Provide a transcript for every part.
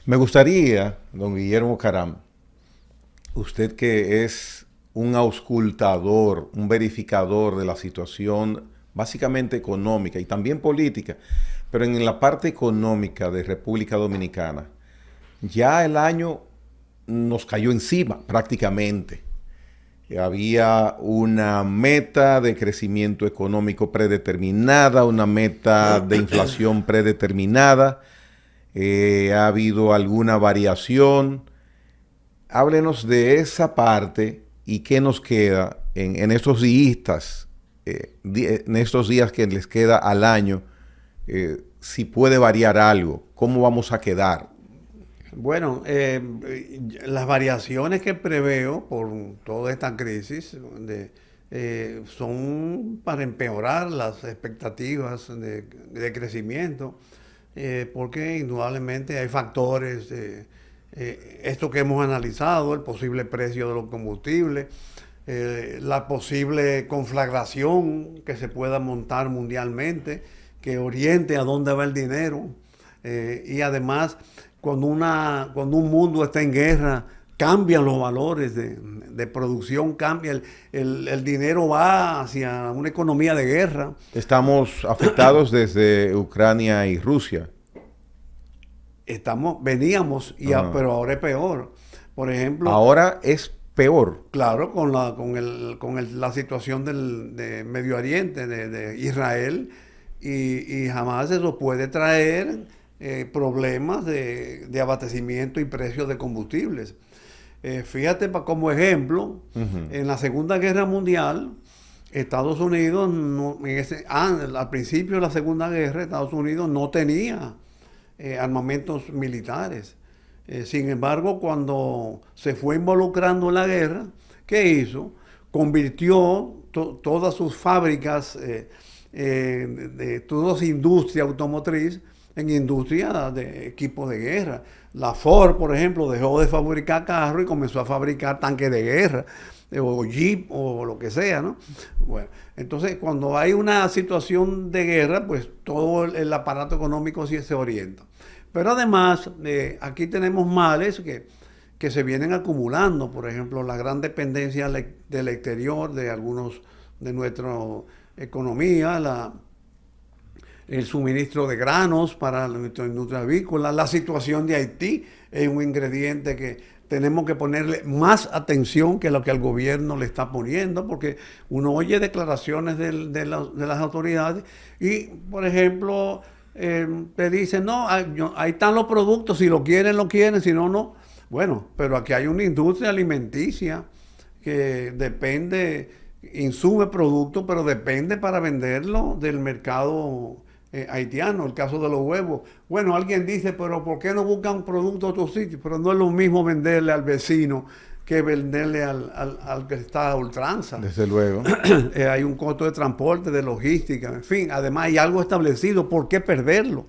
Me gustaría, don Guillermo Caram, usted que es un auscultador, un verificador de la situación básicamente económica y también política, pero en la parte económica de República Dominicana, ya el año nos cayó encima prácticamente. Había una meta de crecimiento económico predeterminada, una meta de inflación predeterminada. Ha habido alguna variación. Háblenos de esa parte y qué nos queda en estos días, en estos días que les queda al año, si puede variar algo, cómo vamos a quedar. Bueno, las variaciones que preveo por toda esta crisis son para empeorar las expectativas de crecimiento, porque indudablemente hay factores, esto que hemos analizado, el posible precio de los combustibles, la posible conflagración que se pueda montar mundialmente, que oriente a dónde va el dinero, y además cuando un mundo está en guerra, cambian los valores de producción, cambia, el dinero va hacia una economía de guerra. Estamos afectados desde Ucrania y Rusia. Veníamos, pero ahora es peor. Por ejemplo, ahora es peor. Claro, la situación de Medio Oriente, de Israel, y jamás eso puede traer problemas de abastecimiento y precios de combustibles. Fíjate, como ejemplo, en la Segunda Guerra Mundial, Estados Unidos, al principio de la Segunda Guerra, Estados Unidos no tenía armamentos militares. Sin embargo, cuando se fue involucrando en la guerra, ¿qué hizo? Convirtió todas sus fábricas, de toda su industria automotriz, en industria de equipos de guerra. La Ford, por ejemplo, dejó de fabricar carros y comenzó a fabricar tanques de guerra, o Jeep, o lo que sea, ¿no? Bueno, entonces, cuando hay una situación de guerra, pues todo el aparato económico sí se orienta. Pero además, aquí tenemos males que se vienen acumulando. Por ejemplo, la gran dependencia del exterior de algunos de nuestra economía, el suministro de granos para nuestra industria avícola, la situación de Haití es un ingrediente que tenemos que ponerle más atención que lo que el gobierno le está poniendo, porque uno oye declaraciones de las autoridades y, por ejemplo, te dicen, no, ahí están los productos, si lo quieren, si no, no. Bueno, pero aquí hay una industria alimenticia que depende, insume productos, pero depende para venderlo del mercado haitiano, el caso de los huevos. Bueno, alguien dice, pero ¿por qué no buscan productos de otros sitios? Pero no es lo mismo venderle al vecino que venderle al que está a ultranza. Desde luego. Hay un costo de transporte, de logística, en fin, además hay algo establecido, ¿por qué perderlo?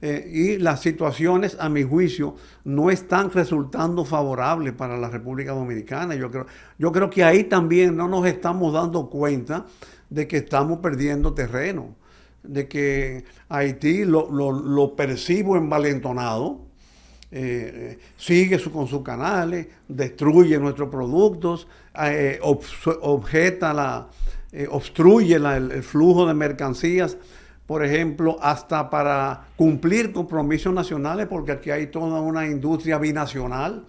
Y las situaciones, a mi juicio, no están resultando favorables para la República Dominicana. Yo creo que ahí también no nos estamos dando cuenta de que estamos perdiendo terreno, de que Haití lo percibo envalentonado, sigue con sus canales, destruye nuestros productos, obstruye el flujo de mercancías, por ejemplo, hasta para cumplir compromisos nacionales, porque aquí hay toda una industria binacional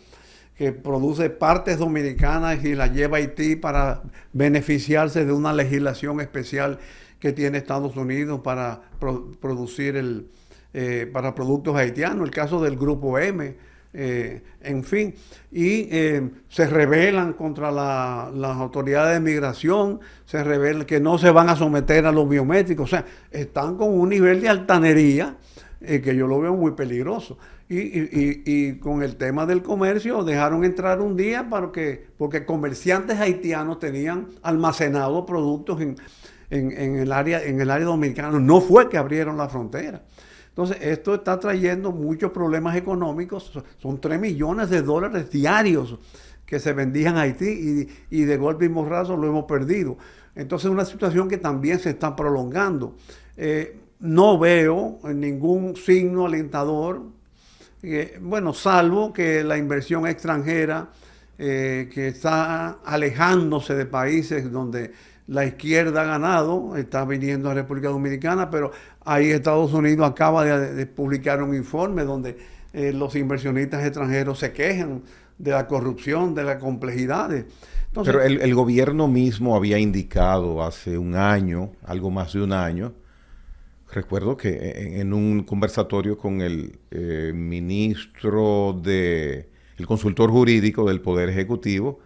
que produce partes dominicanas y las lleva a Haití para beneficiarse de una legislación especial que tiene Estados Unidos para producir para productos haitianos, el caso del Grupo M, en fin, y se rebelan contra las autoridades de migración, se rebelan que no se van a someter a los biométricos, o sea, están con un nivel de altanería que yo lo veo muy peligroso. Y con el tema del comercio dejaron entrar un día porque comerciantes haitianos tenían almacenados productos en el área dominicana. No fue que abrieron la frontera. Entonces, esto está trayendo muchos problemas económicos. Son 3 millones de dólares diarios que se vendían a Haití y de golpe y morrazo lo hemos perdido. Entonces, es una situación que también se está prolongando. No veo ningún signo alentador bueno, salvo que la inversión extranjera que está alejándose de países donde la izquierda ha ganado, está viniendo a República Dominicana, pero ahí Estados Unidos acaba de publicar un informe donde los inversionistas extranjeros se quejan de la corrupción, de las complejidades. Entonces, pero el gobierno mismo había indicado hace un año, algo más de un año, recuerdo que en un conversatorio con el el consultor jurídico del Poder Ejecutivo,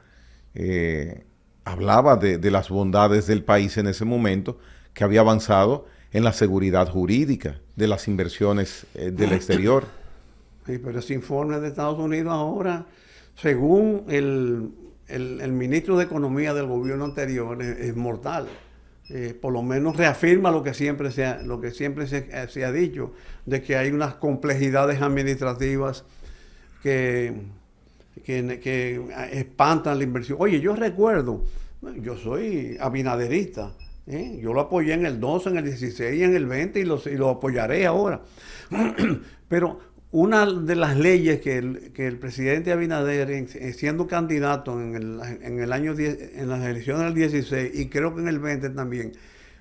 hablaba de las bondades del país en ese momento, que había avanzado en la seguridad jurídica de las inversiones del exterior. Sí, pero ese informe de Estados Unidos ahora, según el ministro de Economía del gobierno anterior, es mortal. Por lo menos reafirma lo que siempre se ha dicho, de que hay unas complejidades administrativas que espantan la inversión. Oye, yo recuerdo, yo soy abinaderista, yo lo apoyé en el 12, en el 16 y en el 20 y lo apoyaré ahora. Pero una de las leyes que el presidente Abinader, siendo candidato en el año en las elecciones del 16 y creo que en el 20 también,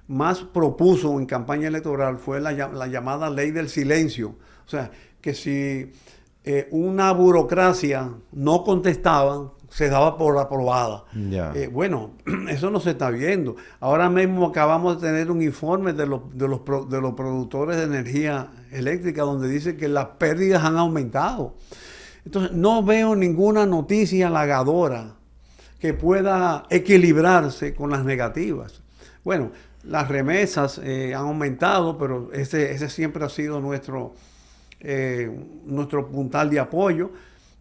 más propuso en campaña electoral fue la llamada ley del silencio. O sea, que si una burocracia no contestaba, se daba por aprobada. Yeah. Bueno, eso no se está viendo. Ahora mismo acabamos de tener un informe de los productores de energía eléctrica donde dice que las pérdidas han aumentado. Entonces, no veo ninguna noticia halagadora que pueda equilibrarse con las negativas. Bueno, las remesas han aumentado, pero ese siempre ha sido nuestro puntal de apoyo.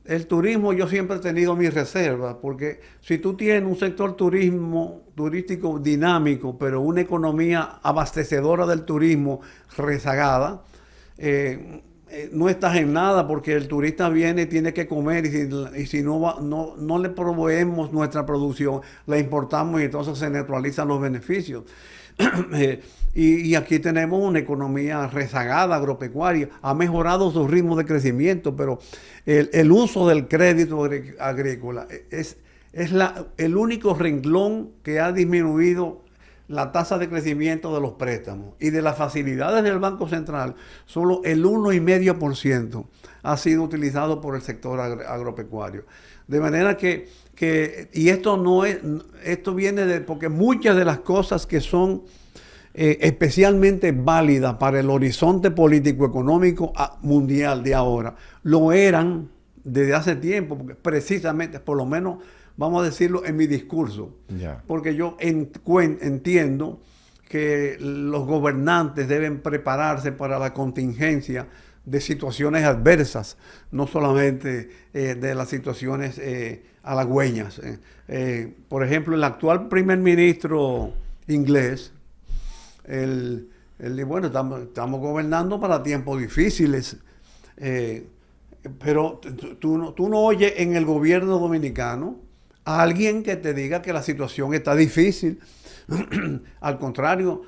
El turismo, yo siempre he tenido mis reservas, porque si tú tienes un sector turístico dinámico, pero una economía abastecedora del turismo rezagada, no estás en nada, porque el turista viene y tiene que comer, y si no le proveemos nuestra producción, la importamos y entonces se neutralizan los beneficios. Y aquí tenemos una economía rezagada, agropecuaria, ha mejorado su ritmo de crecimiento, pero el uso del crédito agrícola es el único renglón que ha disminuido la tasa de crecimiento de los préstamos. Y de las facilidades del Banco Central, solo el 1,5% ha sido utilizado por el sector agropecuario. De manera que y esto viene porque muchas de las cosas que son especialmente válidas para el horizonte político-económico mundial de ahora, lo eran desde hace tiempo, porque precisamente, por lo menos, vamos a decirlo en mi discurso, porque yo entiendo que los gobernantes deben prepararse para la contingencia de situaciones adversas, no solamente de las situaciones halagüeñas. Por ejemplo, el actual primer ministro inglés, él bueno, estamos gobernando para tiempos difíciles, pero tú no oyes en el gobierno dominicano a alguien que te diga que la situación está difícil. Al contrario,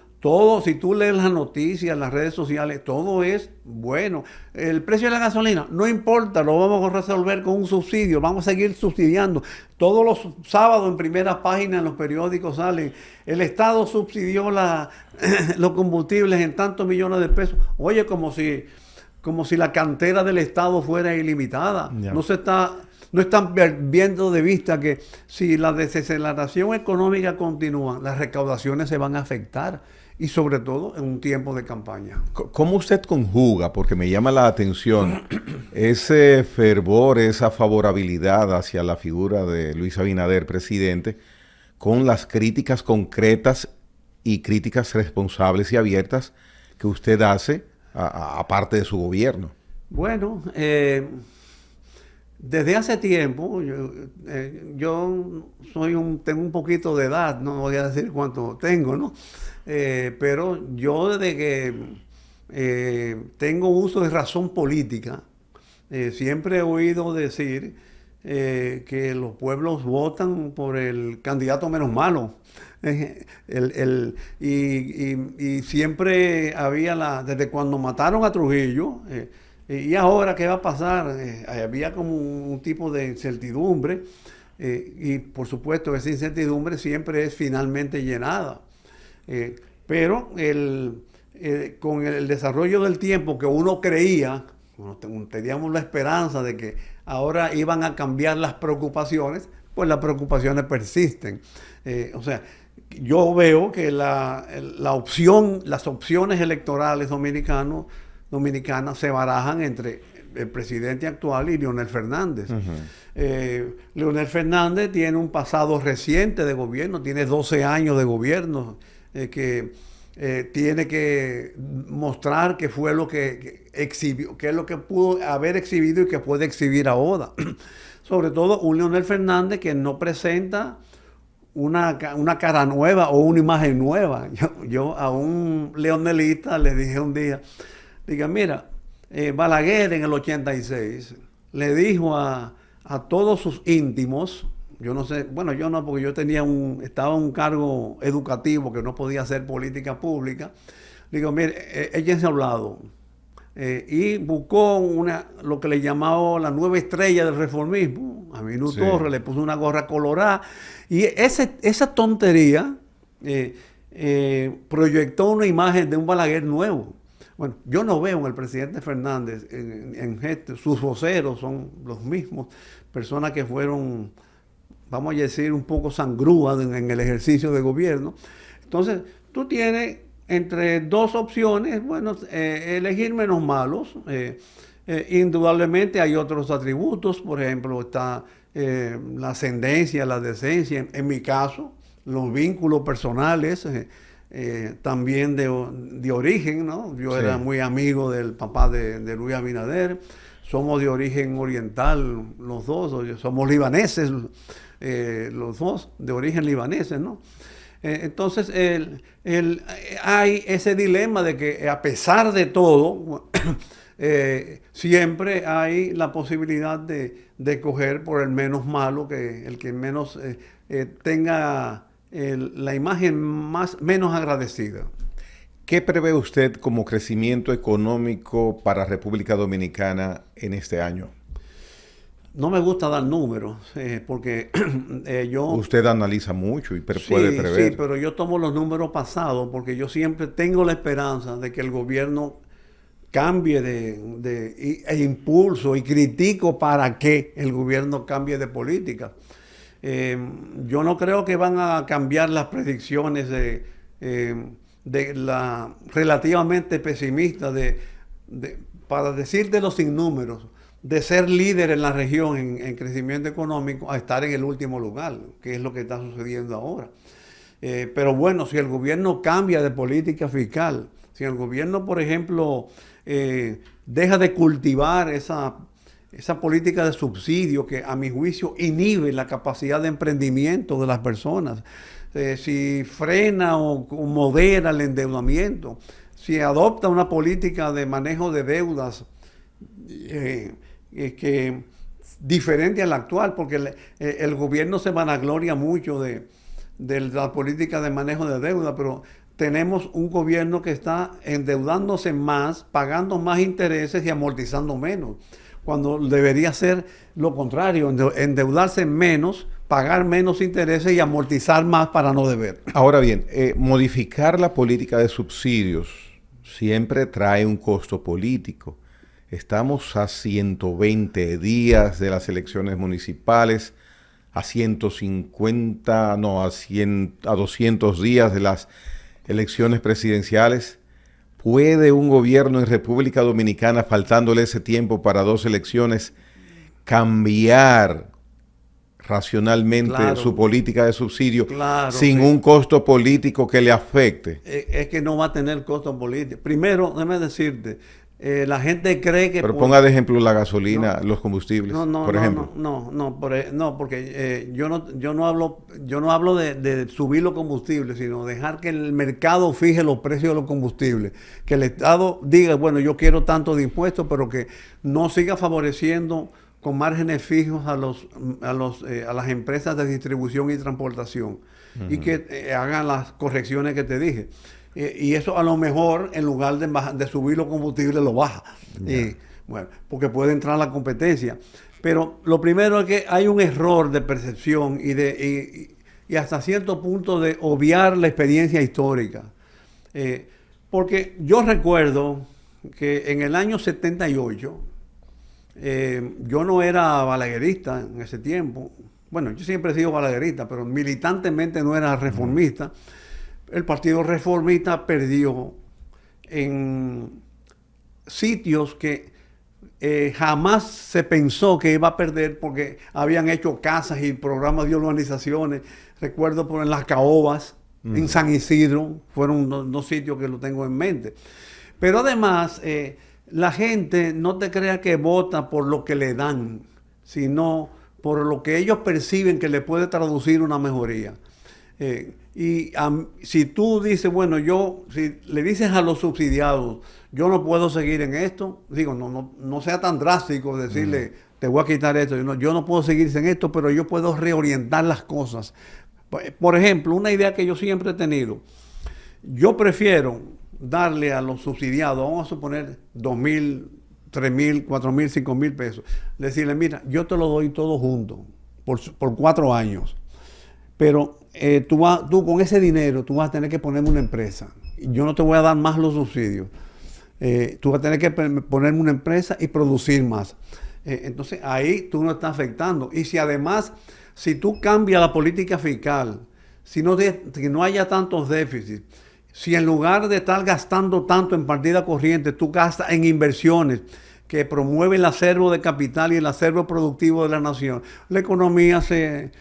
si tú lees las noticias, las redes sociales, todo es bueno. El precio de la gasolina, no importa, lo vamos a resolver con un subsidio, vamos a seguir subsidiando. Todos los sábados en primera página en los periódicos salen, el Estado subsidió los combustibles en tantos millones de pesos. Oye, como si la cantera del Estado fuera ilimitada. Yeah. No están viendo de vista que si la desaceleración económica continúa, las recaudaciones se van a afectar. Y sobre todo en un tiempo de campaña. ¿Cómo usted conjuga? Porque me llama la atención ese fervor, esa favorabilidad hacia la figura de Luis Abinader, presidente, con las críticas concretas y críticas responsables y abiertas que usted hace a parte de su gobierno. Bueno, desde hace tiempo, yo tengo un poquito de edad, no voy a decir cuánto tengo, ¿no? Pero yo desde que tengo uso de razón política, siempre he oído decir que los pueblos votan por el candidato menos malo. Y siempre había desde cuando mataron a Trujillo, ¿Y ahora qué va a pasar? Había como un tipo de incertidumbre y por supuesto esa incertidumbre siempre es finalmente llenada. Pero con el desarrollo del tiempo que uno creía, teníamos la esperanza de que ahora iban a cambiar las preocupaciones, pues las preocupaciones persisten. O sea, yo veo que las opciones electorales dominicanas se barajan entre el presidente actual y Leonel Fernández. Leonel Fernández tiene un pasado reciente de gobierno, tiene 12 años de gobierno, que tiene que mostrar qué fue lo que exhibió, qué es lo que pudo haber exhibido y que puede exhibir ahora. Sobre todo un Leonel Fernández que no presenta una cara nueva o una imagen nueva. Yo a un leonelista le dije un día, mira, Balaguer en el 86 le dijo a todos sus íntimos, yo no sé, bueno, yo no, porque yo estaba en un cargo educativo que no podía hacer política pública. Digo, mire, échense a un lado. Y buscó lo que le llamaba la nueva estrella del reformismo. A Minú Torres le puso una gorra colorada. Y esa tontería proyectó una imagen de un Balaguer nuevo. Bueno, yo no veo en el presidente Fernández, sus voceros son los mismos, personas que fueron, vamos a decir, un poco sangrúas en el ejercicio de gobierno. Entonces, tú tienes entre dos opciones, bueno, elegir menos malos. Indudablemente hay otros atributos, por ejemplo, está la ascendencia, la decencia, en mi caso, los vínculos personales, también de origen, ¿no? Yo era muy amigo del papá de Luis Abinader, somos de origen oriental los dos, somos libaneses los dos, de origen libaneses, ¿no? Entonces hay ese dilema de que a pesar de todo, siempre hay la posibilidad de coger por el menos malo, el que menos tenga la imagen menos agradecida. ¿Qué prevé usted como crecimiento económico para República Dominicana en este año? No me gusta dar números, porque yo... Usted analiza mucho y puede prever. Sí, pero yo tomo los números pasados porque yo siempre tengo la esperanza de que el gobierno cambie e impulso y critico para que el gobierno cambie de política. Yo no creo que van a cambiar las predicciones de la relativamente pesimista para decirte sin números, de ser líder en la región en crecimiento económico a estar en el último lugar, que es lo que está sucediendo ahora. Pero bueno, si el gobierno cambia de política fiscal, si el gobierno, por ejemplo, deja de cultivar esa política de subsidio que a mi juicio inhibe la capacidad de emprendimiento de las personas, si frena o modera el endeudamiento, si adopta una política de manejo de deudas que diferente a la actual, porque el gobierno se vanagloria mucho de la política de manejo de deuda, pero tenemos un gobierno que está endeudándose más, pagando más intereses y amortizando menos, cuando debería ser lo contrario, endeudarse menos, pagar menos intereses y amortizar más para no deber. Ahora bien, modificar la política de subsidios siempre trae un costo político. Estamos a 120 días de las elecciones municipales, a 150, no, a 200 días de las elecciones presidenciales. ¿Puede un gobierno en República Dominicana, faltándole ese tiempo para dos elecciones, cambiar racionalmente su política de subsidio sin un costo político que le afecte? Es que no va a tener costo político. Primero, déjame decirte, la gente cree que... Pero ponga de ejemplo la gasolina, los combustibles, por ejemplo. Porque yo no hablo de subir los combustibles, sino dejar que el mercado fije los precios de los combustibles. Que el Estado diga, bueno, yo quiero tanto de impuestos, pero que no siga favoreciendo con márgenes fijos a las empresas de distribución y transportación. Y que hagan las correcciones que te dije. Y eso a lo mejor, en lugar de subir los combustibles, lo baja. Bueno, porque puede entrar la competencia. Pero lo primero es que hay un error de percepción y hasta cierto punto de obviar la experiencia histórica. Porque yo recuerdo que en el año 78, yo no era balaguerista en ese tiempo. Bueno, yo siempre he sido balaguerista, pero militantemente no era reformista. El Partido Reformista perdió en sitios que jamás se pensó que iba a perder porque habían hecho casas y programas de urbanizaciones. Recuerdo por en Las Caobas, en San Isidro, fueron dos sitios que lo tengo en mente. Pero además, la gente no te crea que vota por lo que le dan, sino por lo que ellos perciben que le puede traducir una mejoría. Si tú dices, bueno, si le dices a los subsidiados, yo no puedo seguir en esto, digo, no sea tan drástico decirle, te voy a quitar esto, yo no puedo seguir en esto, pero yo puedo reorientar las cosas. Por ejemplo, una idea que yo siempre he tenido, yo prefiero darle a los subsidiados, vamos a suponer 2.000, 3.000, 4.000, 5.000 pesos, decirle, mira, yo te lo doy todo junto por 4 años, pero tú con ese dinero tú vas a tener que ponerme una empresa. Yo no te voy a dar más los subsidios. Tú vas a tener que ponerme una empresa y producir más. Entonces ahí tú no estás afectando. Y si tú cambias la política fiscal, si no haya tantos déficits, si en lugar de estar gastando tanto en partida corriente, tú gastas en inversiones que promueven el acervo de capital y el acervo productivo de la nación, la economía se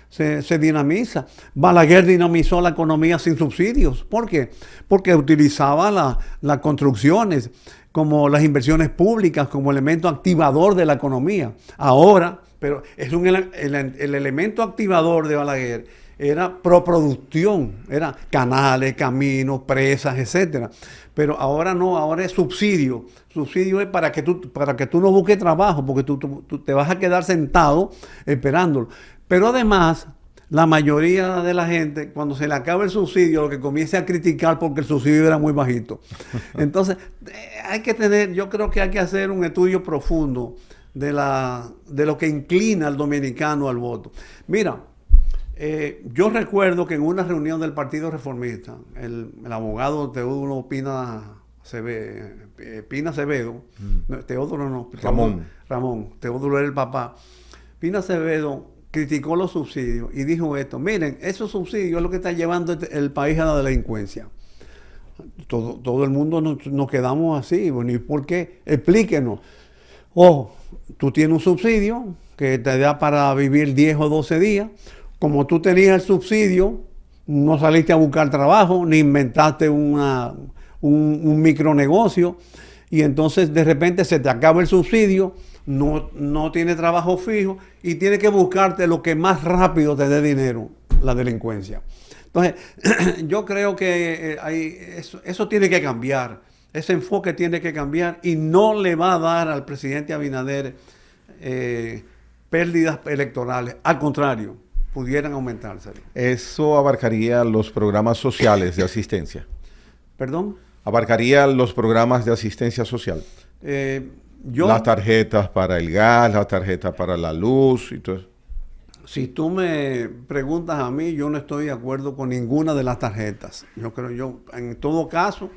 dinamiza. Balaguer dinamizó la economía sin subsidios. ¿Por qué? Porque utilizaba las construcciones como las inversiones públicas como elemento activador de la economía. Ahora, pero el elemento activador de Balaguer era proproducción, era canales, caminos, presas, etcétera. Pero ahora no, ahora es subsidio. Subsidio es para que tú no busques trabajo, porque tú te vas a quedar sentado esperándolo. Pero además, la mayoría de la gente, cuando se le acaba el subsidio, lo que comienza a criticar porque el subsidio era muy bajito. Entonces, yo creo que hay que hacer un estudio profundo de lo que inclina al dominicano al voto. Mira, yo recuerdo que en una reunión del Partido Reformista, el abogado Teodulo Pina Acevedo, Teodulo no, Ramón, Teodulo era el papá. Pina Acevedo criticó los subsidios y dijo esto: miren, esos subsidios es lo que está llevando el país a la delincuencia. Todo el mundo nos quedamos así. Bueno, ¿y por qué? Explíquenos. Tú tienes un subsidio que te da para vivir 10 o 12 días. Como tú tenías el subsidio, no saliste a buscar trabajo, ni inventaste un micronegocio, y entonces de repente se te acaba el subsidio, no tienes trabajo fijo y tienes que buscarte lo que más rápido te dé dinero, la delincuencia. Entonces, yo creo que eso tiene que cambiar, ese enfoque tiene que cambiar y no le va a dar al presidente Abinader pérdidas electorales, al contrario, pudieran aumentarse. ¿Eso abarcaría los programas sociales de asistencia? ¿Perdón? ¿Abarcaría los programas de asistencia social? Las tarjetas para el gas, las tarjetas para la luz y todo eso. Si tú me preguntas a mí, yo no estoy de acuerdo con ninguna de las tarjetas. Yo en todo caso,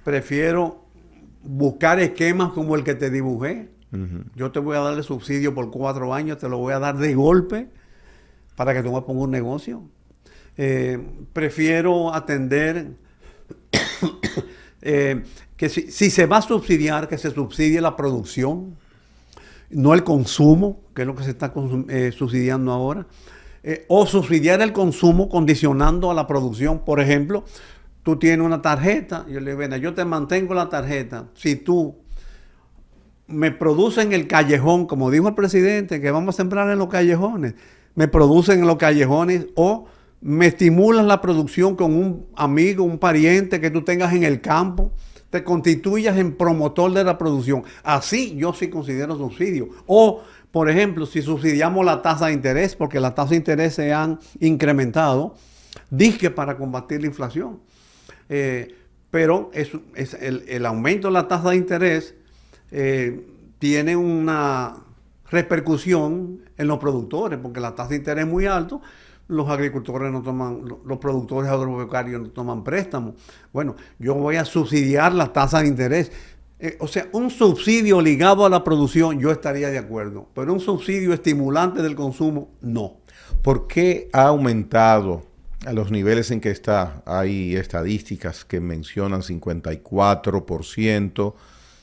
prefiero buscar esquemas como el que te dibujé. Yo te voy a dar el subsidio por 4 años, te lo voy a dar de golpe para que tú me pongas un negocio. Prefiero atender que si se va a subsidiar, que se subsidie la producción, no el consumo, que es lo que se está subsidiando ahora, o subsidiar el consumo condicionando a la producción. Por ejemplo, tú tienes una tarjeta, yo te mantengo la tarjeta si tú me produces en el callejón, como dijo el presidente, que vamos a sembrar en los callejones, me producen en los callejones, o me estimulan la producción con un amigo, un pariente que tú tengas en el campo, te constituyas en promotor de la producción. Así yo sí considero subsidio. O, por ejemplo, si subsidiamos la tasa de interés, porque las tasas de interés se han incrementado, dizque para combatir la inflación. Pero el aumento de la tasa de interés tiene una repercusión en los productores, porque la tasa de interés es muy alta, los agricultores no toman, los productores agropecuarios no toman préstamos. Bueno, yo voy a subsidiar la tasa de interés. O sea, un subsidio ligado a la producción, yo estaría de acuerdo, pero un subsidio estimulante del consumo, no. ¿Por qué ha aumentado a los niveles en que está? Hay estadísticas que mencionan 54%,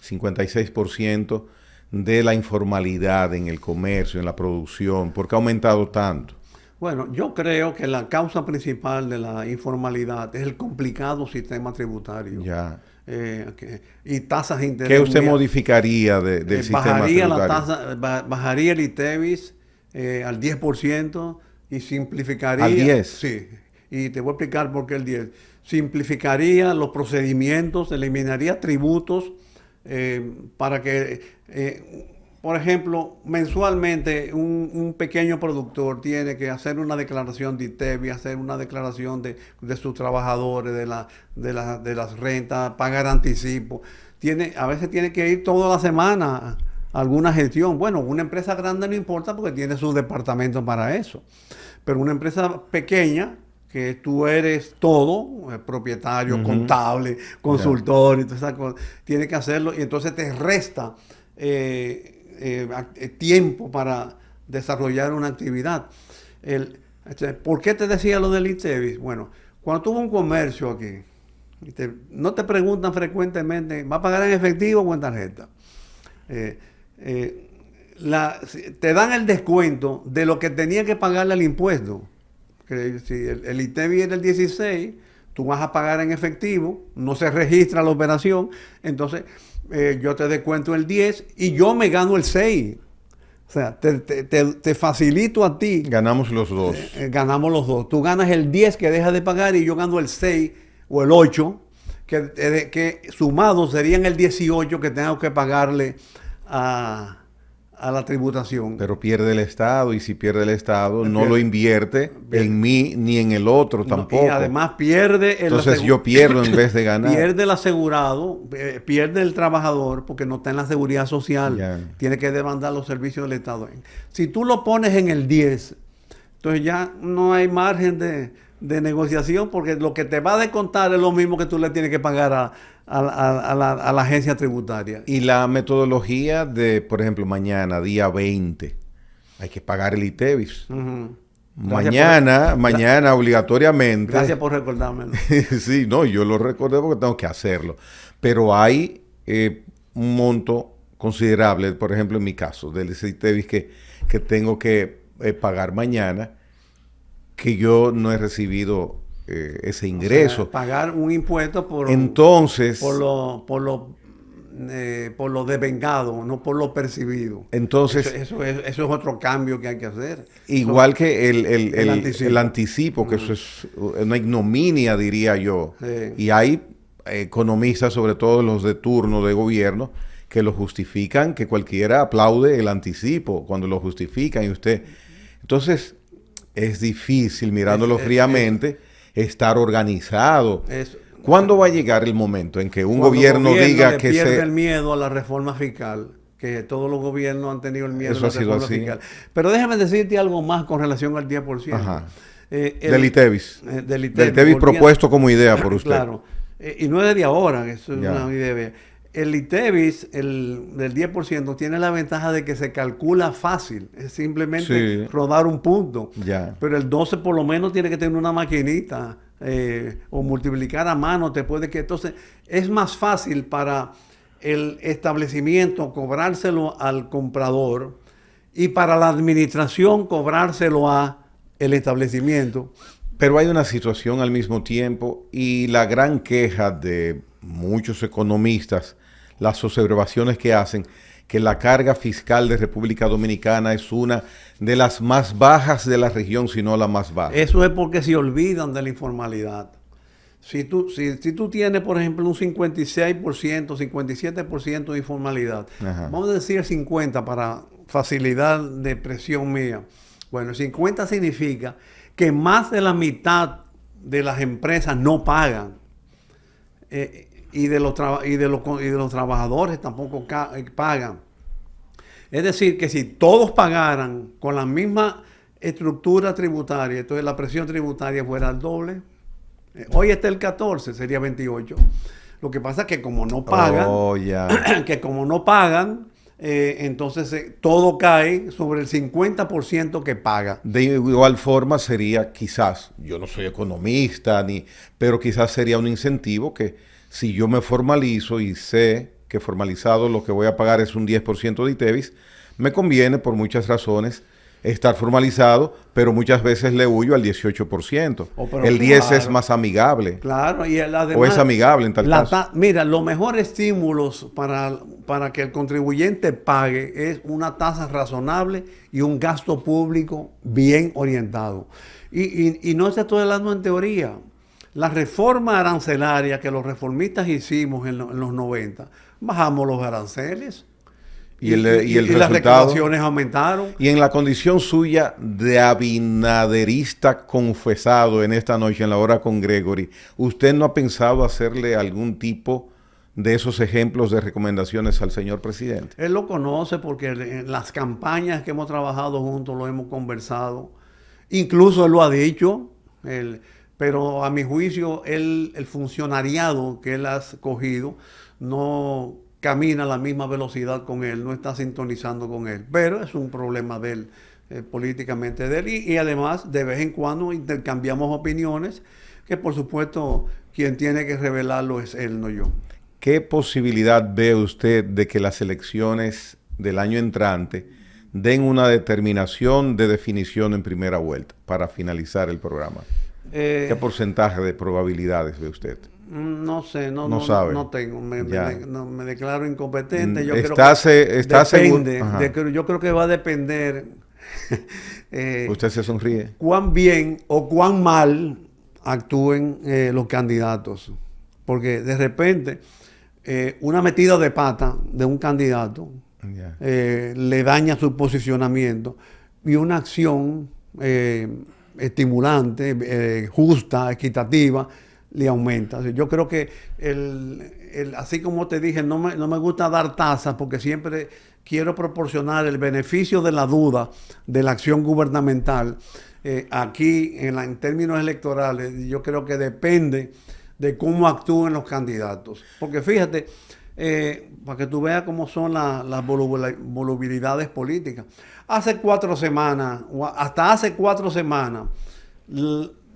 56% de la informalidad en el comercio, en la producción. ¿Por qué ha aumentado tanto? Bueno, yo creo que la causa principal de la informalidad es el complicado sistema tributario. Ya. Y tasas de interés. ¿Qué usted modificaría del sistema tributario? Bajaría el ITEVIS al 10% y simplificaría. ¿Al 10? Sí. Y te voy a explicar por qué el 10. Simplificaría los procedimientos, eliminaría tributos para que, por ejemplo, mensualmente un pequeño productor tiene que hacer una declaración de ITEVIS, hacer una declaración de sus trabajadores, de las rentas, pagar anticipo. A veces tiene que ir toda la semana a alguna gestión. Bueno, una empresa grande no importa porque tiene su departamento para eso. Pero una empresa pequeña, que tú eres todo, propietario, contable, consultor, y todas esas cosas, tiene que hacerlo y entonces te resta tiempo para desarrollar una actividad. ¿Por qué te decía lo del ITEVIS? Bueno, cuando tuvo un comercio aquí, no te preguntan frecuentemente, ¿va a pagar en efectivo o en tarjeta? Te dan el descuento de lo que tenía que pagarle al impuesto. Que si el ITEVIS es del 16, tú vas a pagar en efectivo, no se registra la operación, entonces yo te descuento el 10 y yo me gano el 6. O sea, te facilito a ti. Ganamos los dos. Ganamos los dos. Tú ganas el 10 que dejas de pagar y yo gano el 6 o el 8, que sumado serían el 18 que tengo que pagarle a la tributación. Pero pierde el Estado, y si pierde el Estado, no lo invierte en mí ni en el otro tampoco. Y además pierde entonces yo pierdo en vez de ganar. Pierde el asegurado, pierde el trabajador porque no está en la seguridad social. Ya. Tiene que demandar los servicios del Estado. Si tú lo pones en el 10, entonces ya no hay margen de negociación, porque lo que te va a descontar es lo mismo que tú le tienes que pagar a la agencia tributaria. Y la metodología de, por ejemplo, mañana, día 20, hay que pagar el ITEVIS. Mañana obligatoriamente. Gracias por recordármelo. Sí, no, yo lo recordé porque tengo que hacerlo. Pero hay un monto considerable, por ejemplo, en mi caso, del ITEVIS que tengo que pagar mañana, que yo no he recibido ese ingreso. O sea, pagar un impuesto por lo devengado, no por lo percibido. Entonces, eso es otro cambio que hay que hacer. Igual que el anticipo, que eso es una ignominia, diría yo. Sí. Y hay economistas, sobre todo los de turno de gobierno, que lo justifican, que cualquiera aplaude el anticipo cuando lo justifican. Y usted, entonces, es difícil, mirándolo fríamente, estar organizado. ¿Cuándo va a llegar el momento en que un gobierno diga que pierde el miedo a la reforma fiscal? Que todos los gobiernos han tenido el miedo a la reforma fiscal. Pero déjame decirte algo más con relación al 10%. Ajá. Del ITEVIS. Del ITEVIS propuesto como idea por usted. Claro. Y no es de ahora, eso es una idea. El ITEVIS, del 10%, tiene la ventaja de que se calcula fácil. Es simplemente rodar un punto. Ya. Pero el 12 por lo menos tiene que tener una maquinita o multiplicar a mano. Entonces, es más fácil para el establecimiento cobrárselo al comprador y para la administración cobrárselo a el establecimiento. Pero hay una situación al mismo tiempo y la gran queja de muchos economistas, las observaciones que hacen, que la carga fiscal de República Dominicana es una de las más bajas de la región, si no la más baja. Eso es porque se olvidan de la informalidad. Si tú tienes, por ejemplo, un 56%, 57% de informalidad, vamos a decir 50% para facilidad de presión mía. Bueno, 50 significa que más de la mitad de las empresas no pagan. Y de los trabajadores tampoco pagan. Es decir, que si todos pagaran con la misma estructura tributaria, entonces la presión tributaria fuera el doble. Hoy está el 14, sería 28. Lo que pasa es que como no pagan, entonces todo cae sobre el 50% que paga. De igual forma sería quizás, yo no soy economista, pero quizás sería un incentivo que si yo me formalizo y sé que formalizado lo que voy a pagar es un 10% de ITEVIS, me conviene por muchas razones estar formalizado, pero muchas veces le huyo al 18%. El 10 es más amigable. Claro, y además, o es amigable en tal caso. Mira, los mejores estímulos para que el contribuyente pague es una tasa razonable y un gasto público bien orientado. Y no se estoy hablando en teoría. La reforma arancelaria que los reformistas hicimos en los 90, bajamos los aranceles. Y las recaudaciones aumentaron. Y en la condición suya de abinaderista confesado en esta noche, en la hora con Gregory, ¿usted no ha pensado hacerle algún tipo de esos ejemplos de recomendaciones al señor presidente? Él lo conoce porque en las campañas que hemos trabajado juntos lo hemos conversado. Incluso él lo ha dicho, pero a mi juicio el funcionariado que él ha escogido no camina a la misma velocidad con él, no está sintonizando con él, pero es un problema de él, políticamente de él, y además de vez en cuando intercambiamos opiniones, que por supuesto quien tiene que revelarlo es él, no yo. ¿Qué posibilidad ve usted de que las elecciones del año entrante den una determinación de definición en primera vuelta para finalizar el programa? ¿Qué porcentaje de probabilidades ve usted? No sé, no tengo. Me declaro incompetente. Yo creo que yo creo que va a depender. Usted se sonríe. Cuán bien o cuán mal actúen los candidatos. Porque de repente una metida de pata de un candidato le daña su posicionamiento, y una acción estimulante, justa, equitativa, le aumenta. Yo creo que así como te dije, no me gusta dar tasas porque siempre quiero proporcionar el beneficio de la duda de la acción gubernamental. Aquí, en términos electorales, yo creo que depende de cómo actúen los candidatos. Porque fíjate, para que tú veas cómo son las volubilidades políticas. Hace 4 semanas, hasta hace 4 semanas,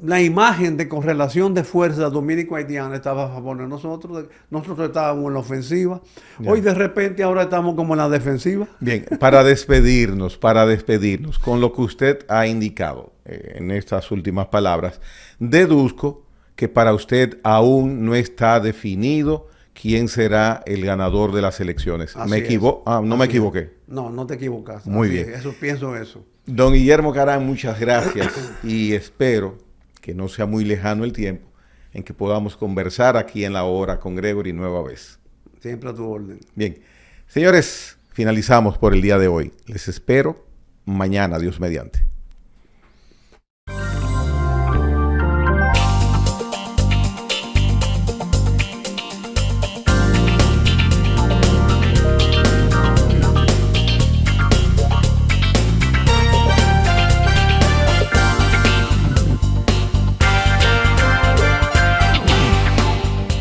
la imagen de correlación de fuerzas dominico-haitiana estaba a favor de nosotros. Nosotros estábamos en la ofensiva. Ya. Hoy de repente ahora estamos como en la defensiva. Bien, para despedirnos, con lo que usted ha indicado en estas últimas palabras, deduzco que para usted aún no está definido quién será el ganador de las elecciones. ¿Me equivoco? No me equivoqué. No te equivocas. Muy bien. Pienso eso. Don Guillermo Caram, muchas gracias y espero que no sea muy lejano el tiempo en que podamos conversar aquí en La Hora con Gregory nueva vez. Siempre a tu orden. Bien. Señores, finalizamos por el día de hoy. Les espero mañana, Dios mediante.